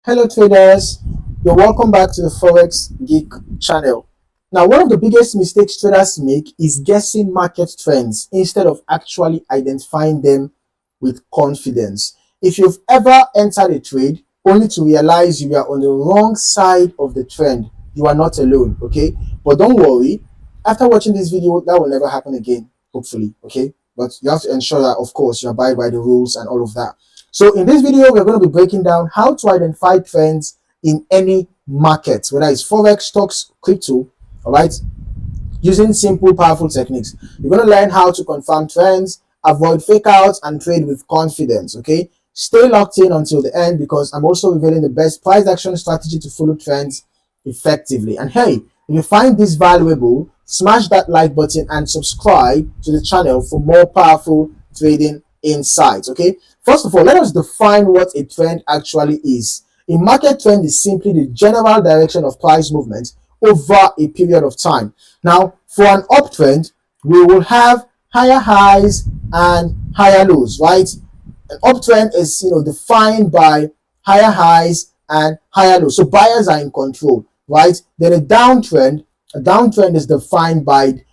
Hello traders, you're welcome back to the Forex Geek channel. Now, one of the biggest mistakes traders make is guessing market trends instead of actually identifying them with confidence. If you've ever entered a trade only to realize you are on the wrong side of the trend, you are not alone, okay? But don't worry, after watching this video, that will never happen again, hopefully, okay? But you have to ensure that, of course, you abide by the rules and all of that. So in this video, we're going to be breaking down how to identify trends in any market, whether it's Forex, stocks, crypto, all right, using simple, powerful techniques. You're going to learn how to confirm trends, avoid fake outs, and trade with confidence, okay? Stay locked in until the end because I'm also revealing the best price action strategy to follow trends effectively. And hey, if you find this valuable, smash that like button and subscribe to the channel for more powerful trading insights, okay? First of all, let us define what a trend actually is. A market trend is simply the general direction of price movement over a period of time. Now, for an uptrend, we will have higher highs and higher lows, right? An uptrend is, defined by higher highs and higher lows. So buyers are in control, right? Then a downtrend is defined by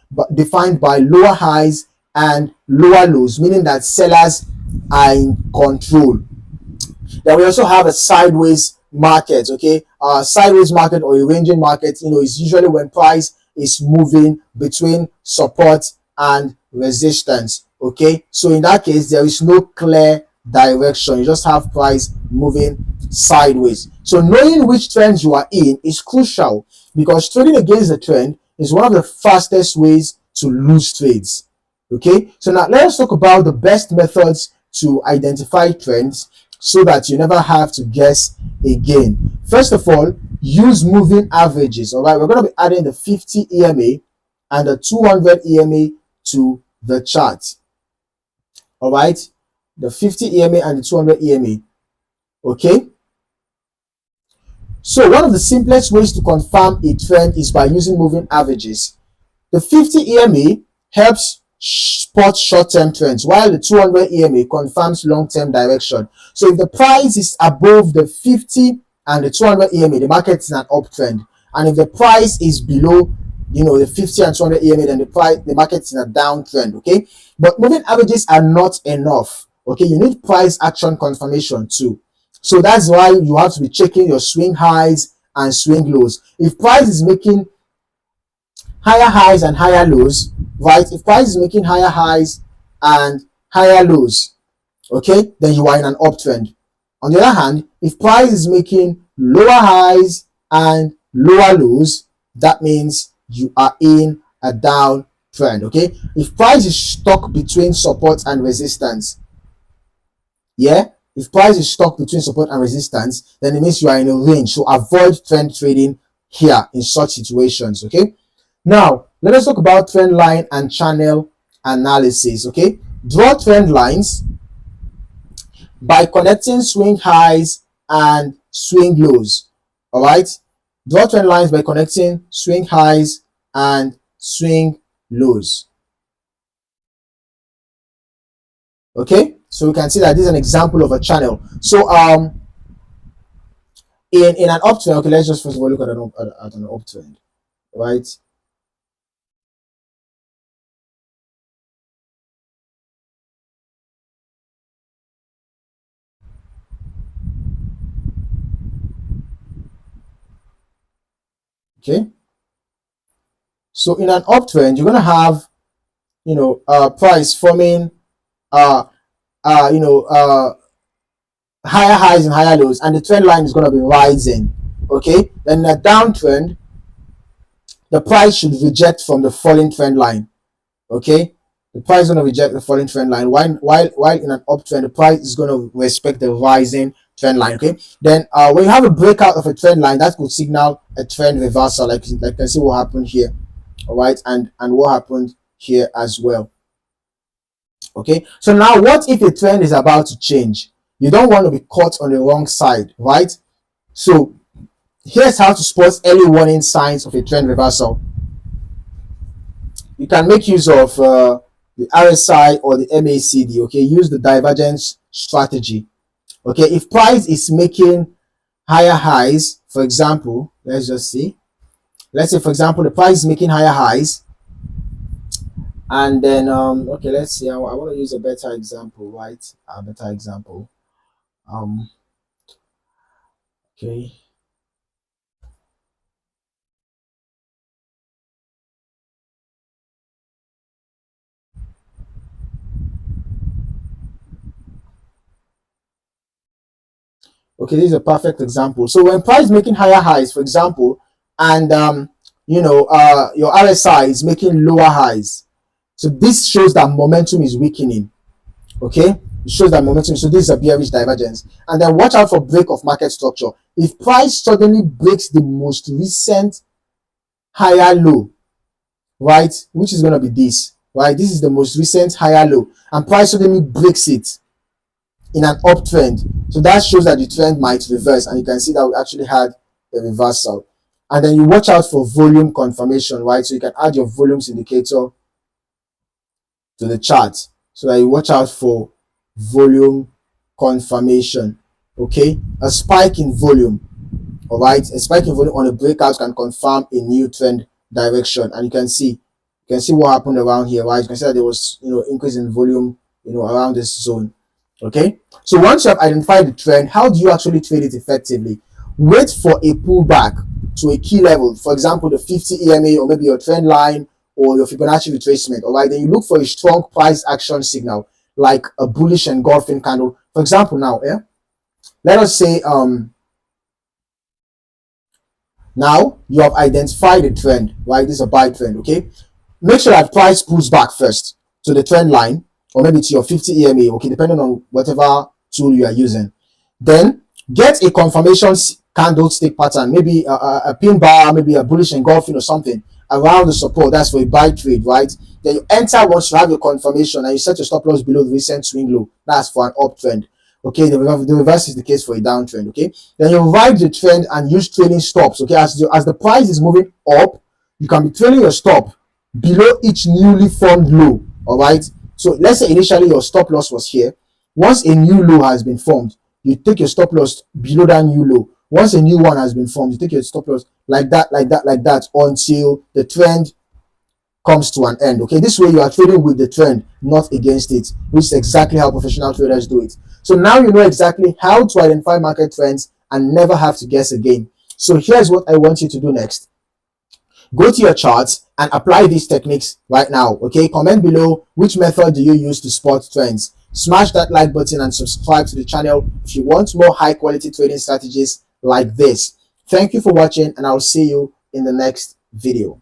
lower highs and lower lows, meaning that sellers are in control. Then we also have a sideways market, okay? Sideways market or a ranging market, is usually when price is moving between support and resistance, okay? So in that case, there is no clear direction. You just have price moving sideways. So knowing which trends you are in is crucial because trading against the trend is one of the fastest ways to lose trades. Okay, so now let's talk about the best methods to identify trends so that you never have to guess again. First of all, use moving averages. All right, we're going to be adding the 50 EMA and the 200 EMA to the chart. All right, the 50 EMA and the 200 EMA. Okay, so one of the simplest ways to confirm a trend is by using moving averages. The 50 EMA helps spot short-term trends, while the 200 EMA confirms long-term direction. So if the price is above the 50 and the 200 EMA, the market is in an uptrend. And if the price is below, the 50 and 200 EMA, then the market is in a downtrend, okay? But moving averages are not enough, okay? You need price action confirmation too. So that's why you have to be checking your swing highs and swing lows. If price is making higher highs and higher lows, right? If price is making higher highs and higher lows, okay, then you are in an uptrend. On the other hand, if price is making lower highs and lower lows, that means you are in a downtrend, okay? If price is stuck between support and resistance, if price is stuck between support and resistance, then it means you are in a range. So avoid trend trading here in such situations, okay? Now, let us talk about trend line and channel analysis, okay? Draw trend lines by connecting swing highs and swing lows, all right? Draw trend lines by connecting swing highs and swing lows. Okay, so we can see that this is an example of a channel. So in an uptrend, okay, let's just first of all look at an uptrend, right? Okay, so in an uptrend, you're gonna have, price forming, higher highs and higher lows, and the trend line is gonna be rising. Okay, then in a downtrend, the price should reject from the falling trend line. Okay, the price is gonna reject the falling trend line. While in an uptrend, the price is gonna respect the rising trend line. Okay, then when you have a breakout of a trend line, that could signal a trend reversal, like you can see what happened here. All right, and what happened here as well. Okay, so now what if a trend is about to change? You don't want to be caught on the wrong side, right? So here's how to spot early warning signs of a trend reversal. You can make use of the RSI or the MACD. Okay, use the divergence strategy. Okay, if price is making higher highs, for example, let's just see. Let's say, for example, the price is making higher highs, and then okay, let's see. I want to use a better example, right? A better example. Um, okay. Okay, this is a perfect example. So when price making higher highs, for example, and your RSI is making lower highs, so this shows that momentum is weakening. Okay, it shows that momentum. So this is a bearish divergence. And then watch out for break of market structure. If price suddenly breaks the most recent higher low, right, which is going to be this, right? This is the most recent higher low, and price suddenly breaks it in an uptrend. So that shows that the trend might reverse, and you can see that we actually had a reversal. And then you watch out for volume confirmation, right? So you can add your volumes indicator to the chart so that you watch out for volume confirmation. Okay, a spike in volume, all right, a spike in volume on a breakout can confirm a new trend direction. And you can see what happened around here, right? You can see that there was increase in volume around this zone. Okay, so once you have identified the trend, how do you actually trade it effectively? Wait for a pullback to a key level, for example the 50 EMA, or maybe your trend line, or your Fibonacci retracement. All right, then you look for a strong price action signal like a bullish engulfing candle. For example, now let us say now you have identified the trend, right? This is a buy trend. Okay, make sure that price pulls back first to the trend line, or maybe to your 50 EMA, okay, depending on whatever tool you are using. Then get a confirmation candlestick pattern, maybe a pin bar, maybe a bullish engulfing or something around the support. That's for a buy trade, right? Then you enter once you have your confirmation, and you set your stop loss below the recent swing low. That's for an uptrend. Okay, the reverse is the case for a downtrend. Okay, then you ride the trend and use trailing stops. Okay, as the price is moving up, you can be trailing your stop below each newly formed low. All right, so let's say initially your stop loss was here. Once a new low has been formed, you take your stop loss below that new low. Once a new one has been formed, you take your stop loss like that, like that, like that, until the trend comes to an end. Okay, this way you are trading with the trend, not against it, which is exactly how professional traders do it. So now you know exactly how to identify market trends and never have to guess again. So here's what I want you to do next. Go to your charts and apply these techniques right now. Okay, comment below which method do you use to spot trends. Smash that like button and subscribe to the channel if you want more high quality trading strategies like this. Thank you for watching, and I'll see you in the next video.